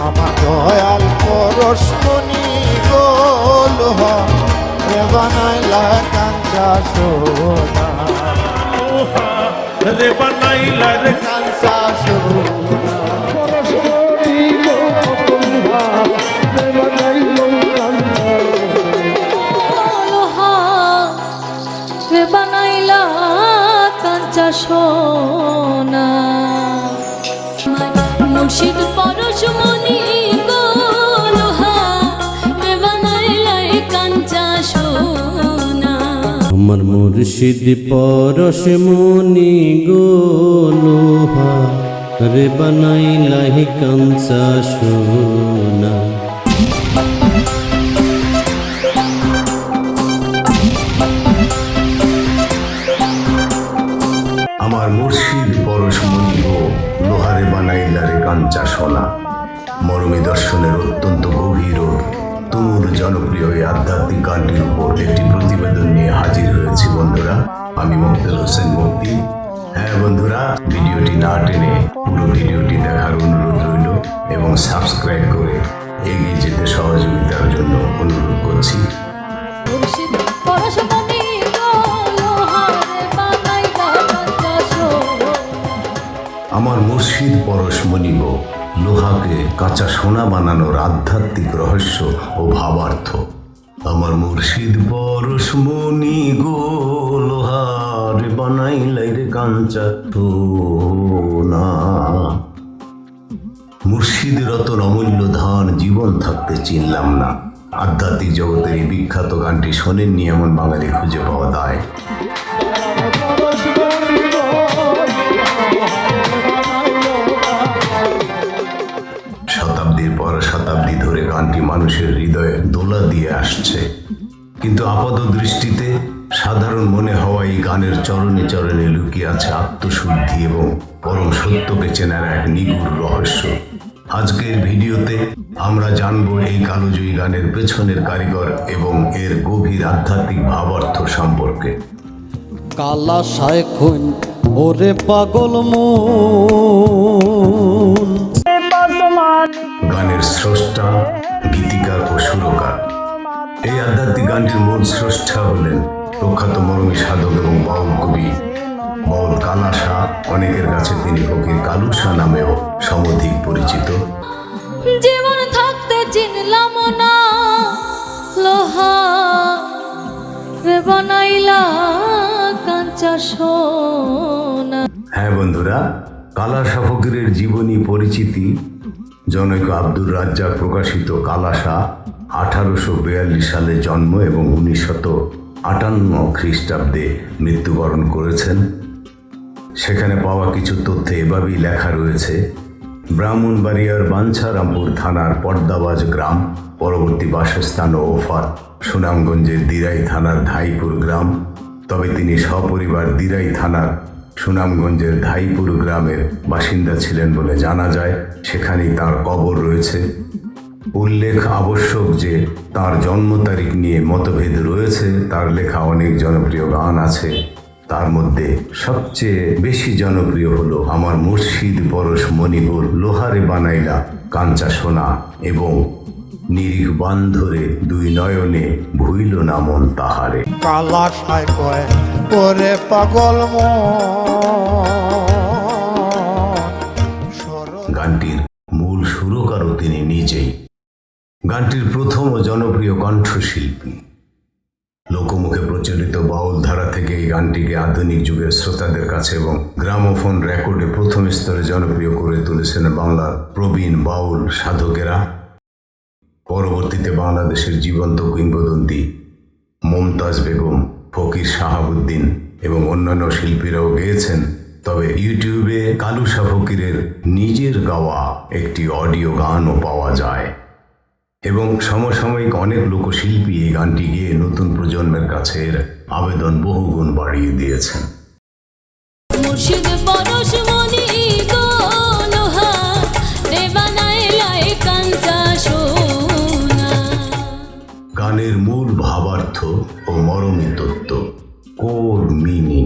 আমার দয়াল পরশমণি গো লোহা রে বানাইলা কাঞ্চা সোনা রে বানাইলা রে কাঞ্চা সোনা বানাইলা কাঞ্চা সোনা মুর্শিদ পরশমণি গো লোহা রে বানাইলা কাঞ্চা সোনা আমার মুর্শিদ পরশমণি গো লোহা রে বানাইলা কাঞ্চা সোনা আমার মুর্শিদ পরশমণি গো লোহারে বানাইলা রে কাঞ্চা সোনা। মরমী দর্শনের অত্যন্ত গভীর ও তুমুল জনপ্রিয় এই আধ্যাত্মিক গানটির উপর একটি প্রতিবেদন নিয়ে হাজির হয়েছি বন্ধুরা। আমি মোক্তেল হোসেন মুক্তি। হ্যাঁ বন্ধুরা, ভিডিওটি না টেনে পুরো ভিডিওটি দেখার অনুরোধ রইল এবং সাবস্ক্রাইব করে এগিয়ে যেতে সহযোগিতার জন্য অনুরোধ করছি। মুর্শিদ পরশমণি গো লোহা রে বানাইলা কাঞ্চা সোনা আমার মুর্শিদ পরশমণি গো লোহাকে কাঁচা সোনা বানানোর আধ্যাত্মিক রহস্য ও ভাবার্থ। আমার মুর্শিদ পরশমণি গো লোহার বানাইলাই রে কাঞ্চা সোনা। মুর্শিদের রতন অমূল্য ধন জীবন থাকতে চিনলাম না। আধ্যাত্মিক জগতের এই বিখ্যাত গানটি শোনেননি এমন বাঙালি খুঁজে পাওয়া দায়। শতাব্দীর পর শতাব্দী ধরে গানটি মানুষের হৃদয়ে দোলা দিয়ে আসছে, কিন্তু আপাত দৃষ্টিতে সাধারণ মনে হওয়া এই গানের চরণে চরণে লুকিয়ে আছে আত্মশুদ্ধি এবং পরম সত্যকে চেনার এক নিগুড় রহস্য। আজকের ভিডিওতে আমরা জানব এই কালোজয়ী গানের পেছনের কারিগর এবং এর গভীর আধ্যাত্মিক ভাবার্থ সম্পর্কে। কালা শায়খুন ওরে পাগল মন গানের স্রষ্টা, গীতিকার ও সুরকার। এই আধ্যাত্মিক গানটির মূল স্রষ্টা হলেন প্রখ্যাত মরমী সাধক এবং বাউল কবি বাউল কালা শাহ। অনেকের কাছে তিনি ফকির কালু শাহ নামেও সমধিক পরিচিত। জীবন থাকতে চিনলাম না লোহা রে বানাইলা কাঞ্চা সোনা হ্যাঁ বন্ধুরা, কালা শাহ ফকিরের জীবনী পরিচিতি জনৈক আব্দুর রাজ্জাক প্রকাশিত। কালা শাহ 1842 সালে জন্ম এবং 1958 খ্রিস্টাব্দে মৃত্যুবরণ করেছেন। সেখানে পাওয়া কিছু তথ্য এভাবেই লেখা রয়েছে। ব্রাহ্মণবাড়িয়ার বাঞ্ছারামপুর থানার পর্দাবাজ গ্রাম, পরবর্তী বাসস্থান ও ওফার সুনামগঞ্জের দিরাই থানার ধাইপুর গ্রাম। তবে তিনি সপরিবার দিরাই থানার সুনামগঞ্জের ধাইপুর গ্রামের বাসিন্দা ছিলেন বলে জানা যায়। সেখানেই তার কবর রয়েছে। উল্লেখ আবশ্যক যে তার জন্ম তারিখ নিয়ে মতভেদ রয়েছে। তার লেখা অনেক জনপ্রিয় গান আছে, তার মধ্যে সবচেয়ে বেশি জনপ্রিয় হলো আমার মুর্শিদ পরশমণি গো লোহারে বানাইলা কাঞ্চা সোনা এবং নিরিখ বান ধরে দুই নয়নে ভুইল না মন তাহারে। কালা শায় কয় ওরে পাগল মন। গানটির মূল সুরকারও তিনি নিজেই। গানটির প্রথম ও জনপ্রিয় কণ্ঠশিল্পী। লোকমুখে প্রচলিত বাউল ধারা থেকে এই গানটিকে আধুনিক যুগের শ্রোতাদের কাছে এবং গ্রামোফোন রেকর্ডে প্রথম স্তরে জনপ্রিয় করে তুলেছেন বাংলার প্রবীণ বাউল সাধকেরা। পরবর্তীতে বাংলাদেশের জীবন্ত কিংবদন্তি মমতাজ বেগম, ফকির শাহাবুদ্দিন এবং অন্যান্য শিল্পীরাও গেয়েছেন। তবে ইউটিউবে কালু শাহ ফকিরের নিজের গাওয়া একটি অডিও গানও পাওয়া যায় এবং সমসাময়িক অনেক লোকশিল্পী এই গানটি গিয়ে নতুন প্রজন্মের কাছে এর আবেদন বহুগুণ বাড়িয়ে দিয়েছেন। মুর্শিদ পরশমণি গো লোহা রে বানাইলা কাঞ্চা সোনা। গানের মূল ভাবার্থ ও মরমী তত্ত্ব, কোর মিনিং।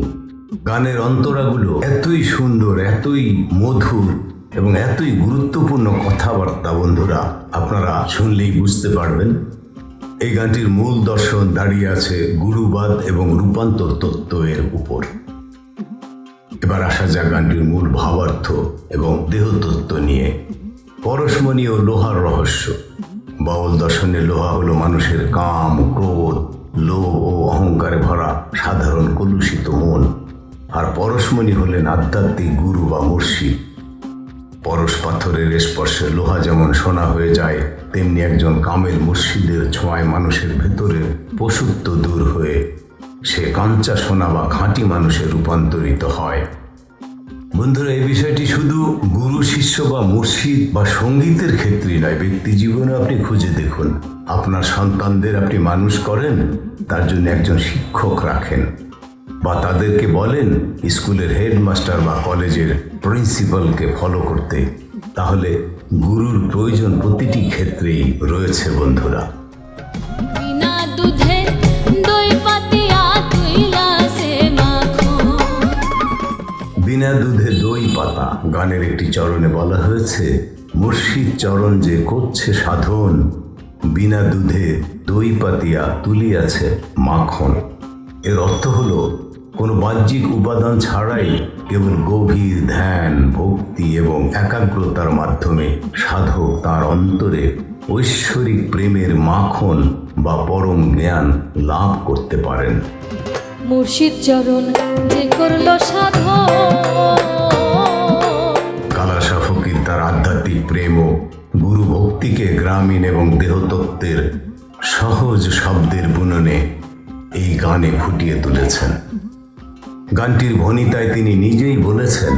গানের অন্তরাগুলো এতই সুন্দর, এতই মধুর এবং এতই গুরুত্বপূর্ণ কথাবার্তা বন্ধুরা আপনারা শুনলেই বুঝতে পারবেন। এই গানটির মূল দর্শন দাঁড়িয়ে আছে গুরুবাদ এবং রূপান্তর তত্ত্ব এর উপর। এবার আসা যাক গানটির মূল ভাবার্থ এবং দেহতত্ত্ব নিয়ে। পরশমণি ও লোহার রহস্য। বাউল দর্শনে লোহা হলো মানুষের কাম, ক্রোধ, লোভ ও অহংকারে ভরা সাধারণ কলুষিত মন, আর পরশমণি হলেন আধ্যাত্মিক গুরু বা মুর্শিদ। পরশ পাথরের স্পর্শে লোহা যেমন সোনা হয়ে যায়, তেমনি একজন কামেল মুর্শিদের ছোঁয়ায় মানুষের ভেতরের পশুত্ব দূর হয়ে সে কাঞ্চা সোনা বা খাঁটি মানুষে রূপান্তরিত হয়। বন্ধুরা, এই বিষয়টি শুধু গুরু শিষ্য বা মুর্শিদ বা সঙ্গীতের ক্ষেত্রেই নয়, ব্যক্তি জীবনে আপনি খুঁজে দেখুন। আপনার সন্তানদের আপনি মানুষ করেন, তার জন্য একজন শিক্ষক রাখেন, বা তাদেরকে বলেন স্কুলের হেডমাস্টার বা কলেজের প্রিন্সিপালকে ফলো করতে, তাহলে গুরুর প্রয়োজন প্রতিটি ক্ষেত্রেই রয়েছে বন্ধুরা। বিনা দুধে দই পাতিয়া তুইলা সে মাখন। বিনা দুধে দই পাতা গানের একটি চরণে বলা হয়েছে, মুর্শিদ চরণ যে করছে সাধন, বিনা দুধে দই পাতিয়া তুলিয়াছে মাখন। এর অর্থ হলো কোনো বাহ্যিক উপাদান ছাড়াই কেবল গভীর ধ্যান, ভক্তি এবং একাগ্রতার মাধ্যমে সাধক তার অন্তরে ঐশ্বরিক প্রেমের মাখন বা পরম জ্ঞান লাভ করতে পারেন। মুর্শিদ চরণ যে করলো সাধন। কালাশা ফকির তার আধ্যাত্মিক প্রেম ও গুরু ভক্তিকে গ্রামীণ এবং দেহতত্ত্বের সহজ শব্দের বুননে এই গানে ফুটিয়ে তুলেছেন। গানটির ভণিতায় তিনি নিজেই বলেছেন,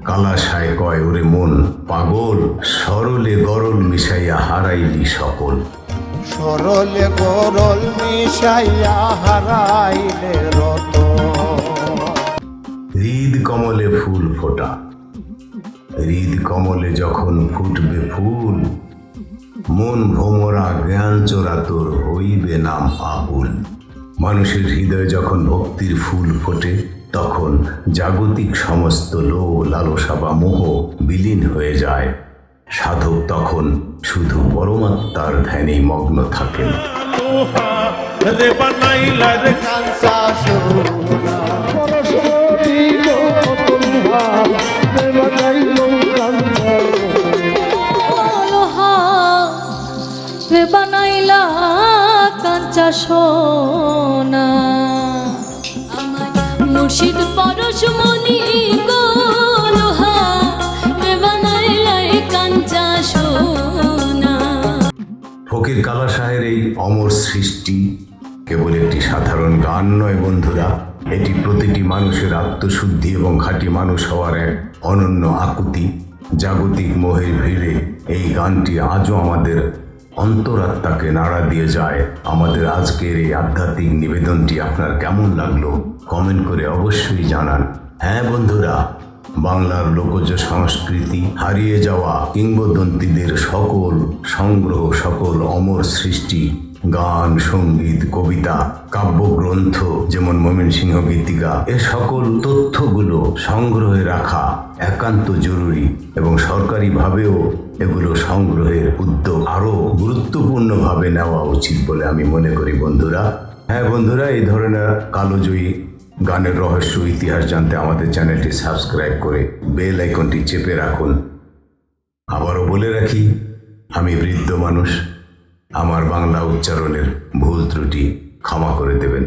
কালাশায় কয় ওরে মন পাগল, সরলে গরল মিশাইয়া হারাইলি সকল। সরলে গরল মিশাইয়া হারাইলে রত। হৃদ কমলে ফুল ফোটা, হৃদ কমলে যখন ফুটবে ফুল, মন ভোমরা জ্ঞান চোরা তোর হইবে নাম আকুল। মানুষের হৃদয়ে যখন ভক্তির ফুল ফোটে, তখন জাগতিক সমস্ত লোভ, লালসা বা মোহ বিলীন হয়ে যায়। সাধক তখন শুধু পরমাত্মার ধ্যানেই মগ্ন থাকেন। কাঞ্চা সোনা পরশমণি গো লোহা, রে বানাইলো কাঞ্চা লোহা রে বানাইলা কাঞ্চা সোনা। আমার মুর্শিদ পরশমণি গো লোহা রে বানাইলা কাঞ্চা সোনা। ফকির কালাশাহের এই অমর সৃষ্টি কেবল একটি সাধারণ গান নয় বন্ধুরা, এটি প্রতিটি মানুষের আত্মশুদ্ধি এবং খাঁটি মানুষ হওয়ার এক অনন্য আকুতি। জাগতিক মোহের ভিড়ে এই গানটি আজও আমাদের অন্তরাত্মাকে নাড়া দিয়ে যায়। আমাদের আজকের এই আধ্যাত্মিক নিবেদনটি আপনার কেমন লাগলো কমেন্ট করে অবশ্যই জানান। হ্যাঁ বন্ধুরা, বাংলার লোকজ সংস্কৃতি, হারিয়ে যাওয়া কিংবদন্তিদের সকল সংগ্রহ, সকল অমর সৃষ্টি, গান, সঙ্গীত, কবিতা, কাব্যগ্রন্থ যেমন ময়মনসিংহ গীতিকা, এ সকল তথ্যগুলো সংগ্রহে রাখা একান্ত জরুরি এবং সরকারিভাবেও এগুলো সংগ্রহের উদ্যোগ আরও গুরুত্বপূর্ণভাবে নেওয়া উচিত বলে আমি মনে করি বন্ধুরা। হ্যাঁ বন্ধুরা, এই ধরনের কালোজয়ী গানের রহস্য ইতিহাস জানতে আমাদের চ্যানেলটি সাবস্ক্রাইব করে বেল আইকনটি চেপে রাখুন। আবারও বলে রাখি, আমি বৃদ্ধ মানুষ, আমার বাংলা উচ্চারণের ভুল ত্রুটি ক্ষমা করে দেবেন।